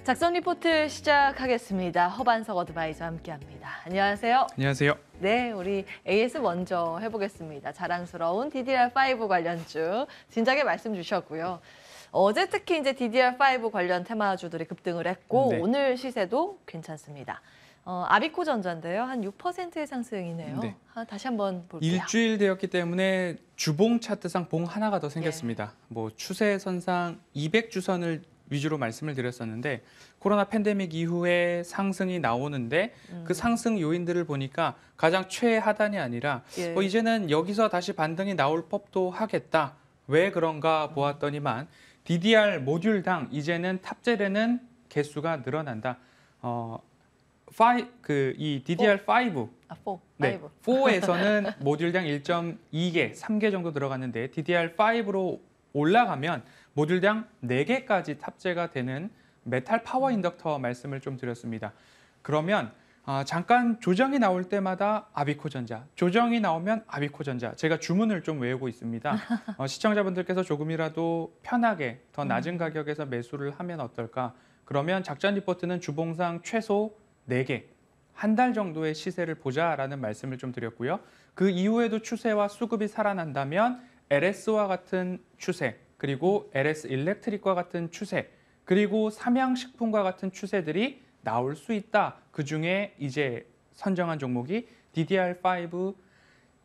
작성 리포트 시작하겠습니다. 허반석 어드바이저 함께합니다. 안녕하세요. 안녕하세요. 네, 우리 AS 먼저 해보겠습니다. 자랑스러운 DDR5 관련주 진작에 말씀 주셨고요. 어제 특히 이제 DDR5 관련 테마주들이 급등을 했고 네. 오늘 시세도 괜찮습니다. 아비코 전자인데요. 한 6%의 상승이네요. 네. 다시 한번 볼게요. 일주일 되었기 때문에 주봉 차트상 봉 하나가 더 생겼습니다. 뭐 추세선상 200주선을 위주로 말씀을 드렸었는데 코로나 팬데믹 이후에 상승이 나오는데 그 상승 요인들을 보니까 가장 최하단이 아니라 이제는 여기서 다시 반등이 나올 법도 하겠다. 왜 그런가 보았더니만 DDR 모듈당 이제는 탑재되는 개수가 늘어난다. 이 DDR5 네, 4에서는 모듈당 1.2개, 3개 정도 들어갔는데 DDR5로 올라가면 모듈당 4개까지 탑재가 되는 메탈 파워 인덕터 말씀을 좀 드렸습니다. 그러면 잠깐 조정이 나올 때마다 아비코전자, 조정이 나오면 아비코전자, 제가 주문을 좀 외우고 있습니다. 시청자분들께서 조금이라도 편하게 더 낮은 가격에서 매수를 하면 어떨까? 그러면 작전 리포트는 주봉상 최소 4개, 한 달 정도의 시세를 보자라는 말씀을 좀 드렸고요. 그 이후에도 추세와 수급이 살아난다면 LS와 같은 추세, 그리고 LS 일렉트릭과 같은 추세, 그리고 삼양식품과 같은 추세들이 나올 수 있다. 그중에 이제 선정한 종목이 DDR5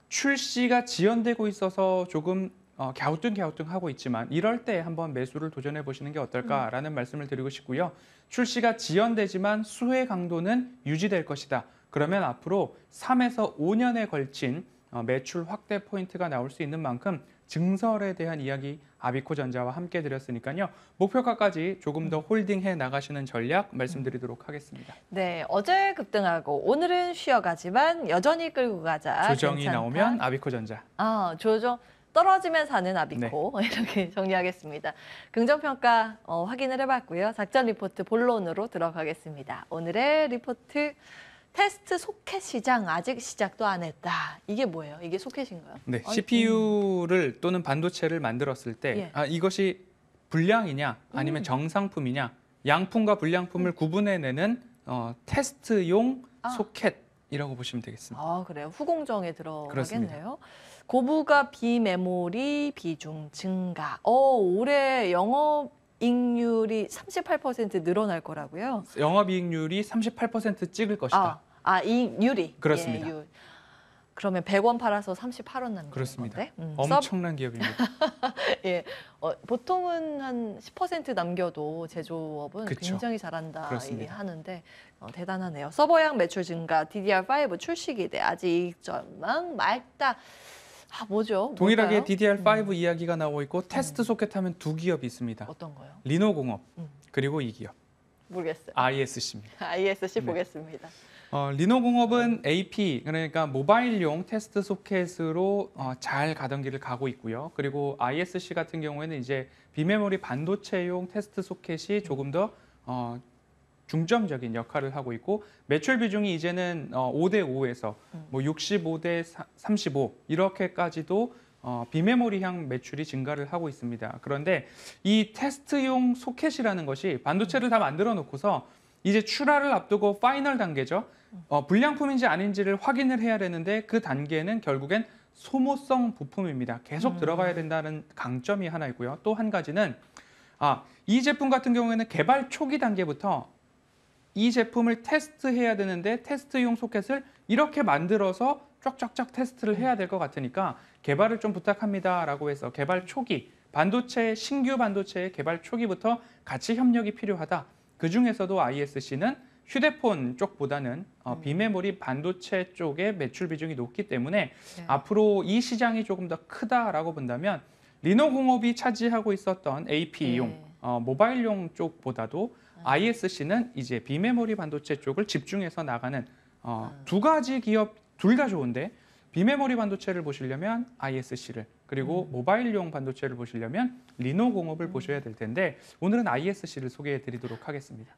출시가 지연되고 있어서 조금 갸우뚱하고 있지만 이럴 때 한번 매수를 도전해 보시는 게 어떨까라는 말씀을 드리고 싶고요. 출시가 지연되지만 수혜 강도는 유지될 것이다. 그러면 앞으로 3에서 5년에 걸친 매출 확대 포인트가 나올 수 있는 만큼 증설에 대한 이야기 아비코전자와 함께 드렸으니까요. 목표가까지 조금 더 홀딩해 나가시는 전략 말씀드리도록 하겠습니다. 네, 어제 급등하고 오늘은 쉬어가지만 여전히 끌고 가자. 조정이 괜찮다. 나오면 아비코전자. 조정 떨어지면 사는 아비코. 네. 이렇게 정리하겠습니다. 긍정평가 확인을 해봤고요. 작전 리포트 본론으로 들어가겠습니다. 오늘의 리포트. 테스트 소켓 시장 아직 시작도 안 했다. 이게 뭐예요? 이게 소켓인가요? 네, CPU를 또는 반도체를 만들었을 때 이것이 불량이냐 아니면 정상품이냐 양품과 불량품을 구분해내는 테스트용 소켓이라고 보시면 되겠습니다. 그래요? 후공정에 들어가겠네요. 고부가 비메모리 비중 증가. 올해 영업이익률이 38% 늘어날 거라고요? 영업이익률이 38% 찍을 것이다. 이익률이? 그렇습니다. 그러면 100원 팔아서 38원 남는 그렇습니다. 건데? 엄청난 기업입니다. 예, 보통은 한 10% 남겨도 제조업은 그쵸. 굉장히 잘한다 그렇습니다. 하는데 대단하네요. 서버양 매출 증가, DDR5 출시 기대, 아직 이익 전망 맑다. 뭐죠? 동일하게 뭘까요? DDR5 이야기가 나오고 있고 테스트 소켓 하면 두 기업이 있습니다. 어떤 거요? 리노공업 그리고 이 기업 모르겠어요. ISC입니다. ISC 보겠습니다. 리노공업은 AP 그러니까 모바일용 테스트 소켓으로 잘 가던 길을 가고 있고요. 그리고 ISC 같은 경우에는 이제 비메모리 반도체용 테스트 소켓이 조금 더 중점적인 역할을 하고 있고 매출 비중이 이제는 5대 5에서 65대 35 이렇게까지도 비메모리향 매출이 증가를 하고 있습니다. 그런데 이 테스트용 소켓이라는 것이 반도체를 다 만들어 놓고서 이제 출하를 앞두고 파이널 단계죠. 불량품인지 아닌지를 확인을 해야 되는데 그 단계는 결국엔 소모성 부품입니다. 계속 들어가야 된다는 강점이 하나 있고요. 또 한 가지는 이 제품 같은 경우에는 개발 초기 단계부터 이 제품을 테스트해야 되는데 테스트용 소켓을 이렇게 만들어서 쫙쫙쫙 테스트를 해야 될 것 같으니까 개발을 좀 부탁합니다라고 해서 개발 초기, 신규 반도체의 개발 초기부터 같이 협력이 필요하다. 그중에서도 ISC는 휴대폰 쪽보다는 비메모리 반도체 쪽의 매출 비중이 높기 때문에 앞으로 이 시장이 조금 더 크다라고 본다면 리노공업이 차지하고 있었던 AP용, 모바일용 쪽보다도 ISC는 이제 비메모리 반도체 쪽을 집중해서 나가는 두 가지 기업 둘 다 좋은데 비메모리 반도체를 보시려면 ISC를 그리고 모바일용 반도체를 보시려면 리노공업을 보셔야 될 텐데 오늘은 ISC를 소개해 드리도록 하겠습니다.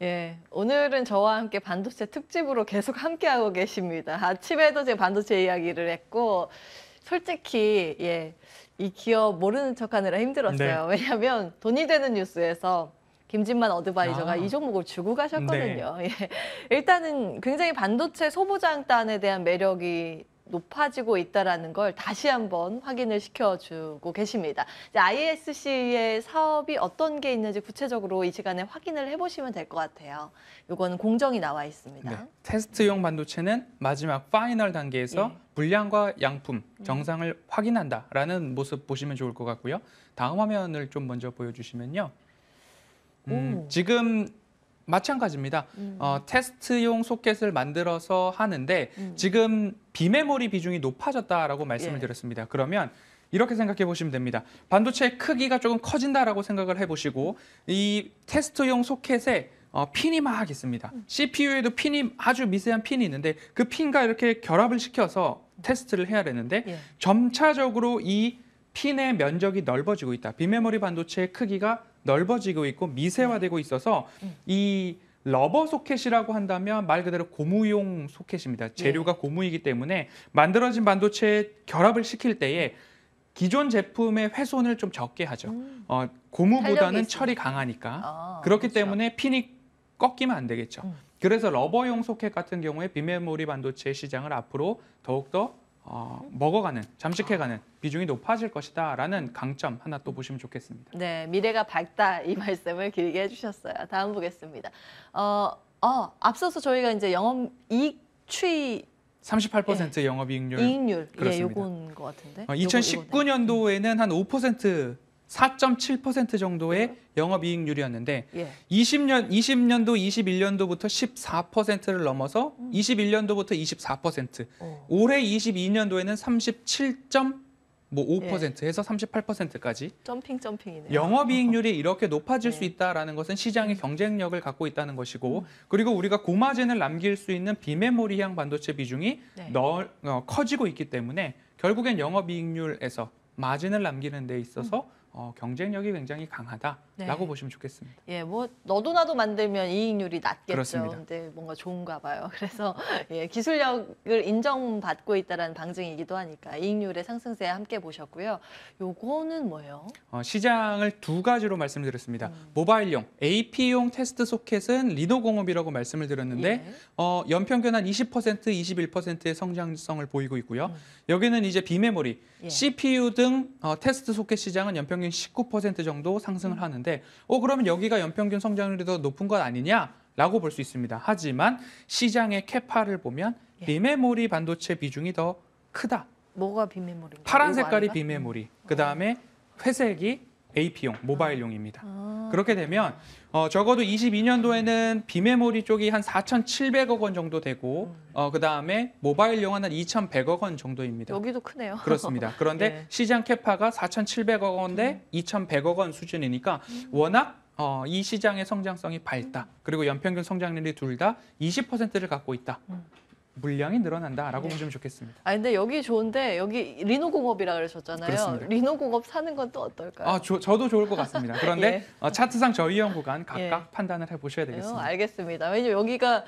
예, 오늘은 저와 함께 반도체 특집으로 계속 함께하고 계십니다. 아침에도 제가 반도체 이야기를 했고 솔직히 이 기업 모르는 척하느라 힘들었어요. 왜냐하면 돈이 되는 뉴스에서 김진만 어드바이저가 아. 이 종목을 주고 가셨거든요. 예. 일단은 굉장히 반도체 소부장단에 대한 매력이 높아지고 있다는 걸 다시 한번 확인을 시켜주고 계십니다. 이제 ISC의 사업이 어떤 게 있는지 구체적으로 이 시간에 확인을 해보시면 될 것 같아요. 이거는 공정이 나와 있습니다. 네. 테스트용 반도체는 마지막 파이널 단계에서 예. 물량과 양품 정상을 확인한다라는 모습 보시면 좋을 것 같고요. 다음 화면을 좀 먼저 보여주시면요. 오. 지금 마찬가지입니다. 테스트용 소켓을 만들어서 하는데 지금 비메모리 비중이 높아졌다라고 말씀을 예. 드렸습니다. 그러면 이렇게 생각해 보시면 됩니다. 반도체의 크기가 조금 커진다라고 생각을 해보시고 이 테스트용 소켓에 핀이 막 있습니다. CPU에도 핀이 아주 미세한 핀이 있는데 그 핀과 이렇게 결합을 시켜서 테스트를 해야 되는데 예. 점차적으로 이 핀의 면적이 넓어지고 있다. 비메모리 반도체의 크기가 넓어지고 있고 미세화되고 있어서 이 러버 소켓이라고 한다면 말 그대로 고무용 소켓입니다. 재료가 고무이기 때문에 만들어진 반도체에 결합을 시킬 때에 기존 제품의 훼손을 좀 적게 하죠. 고무보다는 철이 강하니까. 그렇기 그렇죠. 때문에 핀이 꺾이면 안 되겠죠. 그래서 러버용 소켓 같은 경우에 비메모리 반도체 시장을 앞으로 더욱더 먹어가는, 잠식해가는 비중이 높아질 것이다라는 강점 하나 또 보시면 좋겠습니다. 네, 미래가 밝다 이 말씀을 길게 해주셨어요. 다음 보겠습니다. 앞서서 저희가 이제 영업이익 추이 38% 영업이익률. 이익률 예, 그렇습니다. 요건 것 같은데. 2019년도에는 한 5%, 4.7% 정도의 영업이익률이었는데 예. 20년도, 21년도부터 14%를 넘어서 21년도부터 24%, 올해 22년도에는 37.5% 해서 38%까지 점핑이네요. 영업이익률이 이렇게 높아질 네. 수 있다는 것은 시장의 경쟁력을 갖고 있다는 것이고 그리고 우리가 고마진을 남길 수 있는 비메모리형 반도체 비중이 네. 커지고 있기 때문에 결국엔 영업이익률에서 마진을 남기는 데 있어서 경쟁력이 굉장히 강하다라고 네. 보시면 좋겠습니다. 예, 뭐 너도 나도 만들면 이익률이 낮겠죠. 그렇습니다. 근데 뭔가 좋은가 봐요. 그래서 예, 기술력을 인정받고 있다는 방증이기도 하니까 이익률의 상승세 함께 보셨고요. 요거는 뭐예요? 시장을 두 가지로 말씀드렸습니다. 모바일용, AP용 테스트 소켓은 리노공업이라고 말씀을 드렸는데 예. 연평균 한 20%, 21%의 성장성을 보이고 있고요. 여기는 이제 비메모리, 예. CPU 등 테스트 소켓 시장은 연평균 19% 정도 상승을 하는데 그러면 여기가 연평균 성장률이 더 높은 것 아니냐라고 볼 수 있습니다. 하지만 시장의 캐파를 보면 예. 비메모리 반도체 비중이 더 크다. 뭐가 비메모리인가요? 파란 요거 색깔이 아닌가? 비메모리, 그다음에 회색이 AP용, 모바일용입니다. 그렇게 되면 적어도 22년도에는 비메모리 쪽이 한 4,700억 원 정도 되고 그다음에 모바일용은 한 2,100억 원 정도입니다. 여기도 크네요. 그렇습니다. 그런데 예. 시장 캐파가 4,700억 원 대 2,100억 원 수준이니까 워낙 이 시장의 성장성이 밝다. 그리고 연평균 성장률이 둘 다 20%를 갖고 있다. 물량이 늘어난다라고 네. 보시면 좋겠습니다. 근데 여기 좋은데 여기 리노공업이라 그러셨잖아요. 그렇습니다. 리노공업 사는 건 또 어떨까요? 저도 좋을 것 같습니다. 그런데 차트상 저위험 구간 각각 예. 판단을 해보셔야 되겠습니다. 알겠습니다. 왜냐면 여기가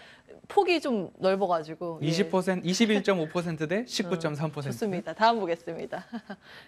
폭이 좀 넓어가지고 20%, 21.5% 대 19.3%. 좋습니다. 다음 보겠습니다.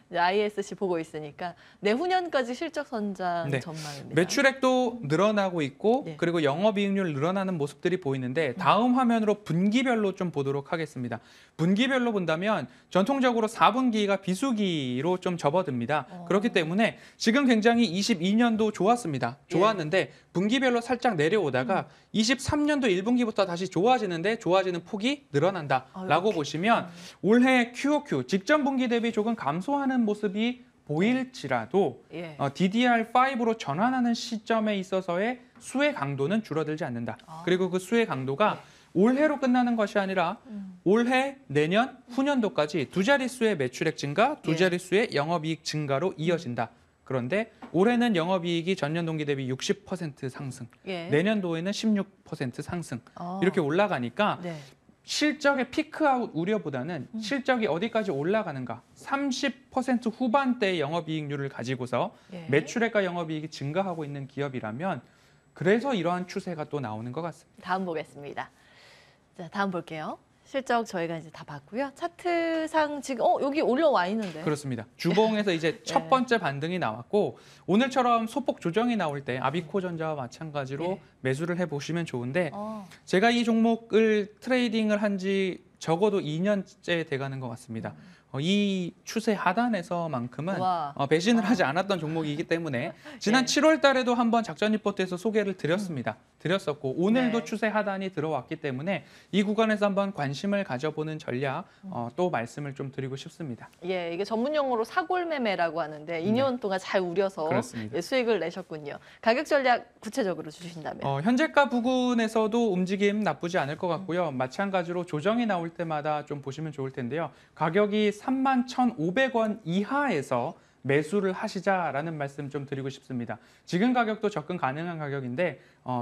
이제 ISC 보고 있으니까 내후년까지 실적 선장 네. 전망입니다. 매출액도 늘어나고 있고 네. 그리고 영업이익률 늘어나는 모습들이 보이는데 다음 화면으로 분기별로 좀 보도록 하겠습니다. 분기별로 본다면 전통적으로 4분기가 비수기로 좀 접어듭니다. 그렇기 때문에 지금 굉장히 22년도 좋았습니다. 좋았는데 분기별로 살짝 내려오다가 23년도 1분기부터 다시 좋아지는데 좋아지는 폭이 늘어난다라고 보시면 올해 QOQ 직전 분기 대비 조금 감소하는 모습이 보일지라도 예. DDR5로 전환하는 시점에 있어서의 수혜 강도는 줄어들지 않는다. 그리고 그 수혜 강도가 올해로 끝나는 것이 아니라 올해, 내년, 후년도까지 두 자릿수의 매출액 증가, 두 자릿수의 영업이익 증가로 이어진다. 그런데 올해는 영업이익이 전년 동기 대비 60% 상승, 예. 내년도에는 16% 상승 이렇게 올라가니까 네. 실적의 피크아웃 우려보다는 실적이 어디까지 올라가는가 30% 후반대의 영업이익률을 가지고서 예. 매출액과 영업이익이 증가하고 있는 기업이라면 그래서 이러한 추세가 또 나오는 것 같습니다. 다음 보겠습니다. 자, 다음 볼게요. 실적 저희가 이제 다 봤고요. 차트상 지금 여기 올라와 있는데. 그렇습니다. 주봉에서 이제 첫 번째 반등이 나왔고 오늘처럼 소폭 조정이 나올 때 아비코전자와 마찬가지로 네. 매수를 해보시면 좋은데 어. 제가 이 종목을 트레이딩을 한 지 적어도 2년째 돼가는 것 같습니다. 이 추세 하단에서만큼은 와. 배신을 하지 않았던 종목이기 때문에 지난 예. 7월 달에도 한번 작전 리포트에서 소개를 드렸었고 오늘도 네. 추세 하단이 들어왔기 때문에 이 구간에서 한번 관심을 가져보는 전략 또 말씀을 좀 드리고 싶습니다. 예, 이게 전문 용어로 사골매매라고 하는데 2년 동안 잘 우려서 그렇습니다. 예, 수익을 내셨군요. 가격 전략 구체적으로 주신다면. 현재가 부근에서도 움직임 나쁘지 않을 것 같고요. 마찬가지로 조정이 나올 때마다 좀 보시면 좋을 텐데요. 가격이 31,500원 이하에서 매수를 하시자라는 말씀 좀 드리고 싶습니다. 지금 가격도 접근 가능한 가격인데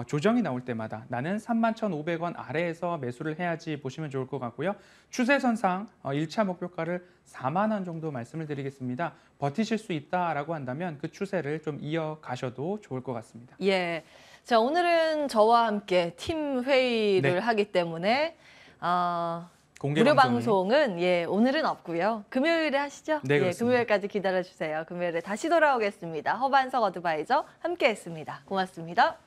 조정이 나올 때마다 나는 31,500원 아래에서 매수를 해야지 보시면 좋을 것 같고요. 추세선상 1차 목표가를 4만 원 정도 말씀을 드리겠습니다. 버티실 수 있다라고 한다면 그 추세를 좀 이어가셔도 좋을 것 같습니다. 예. 자, 오늘은 저와 함께 팀 회의를 네. 하기 때문에 공개 무료 방송이. 방송은 오늘은 없고요. 금요일에 하시죠? 네, 예, 그렇습니다. 금요일까지 기다려 주세요. 금요일에 다시 돌아오겠습니다. 허반석 어드바이저 함께 했습니다. 고맙습니다.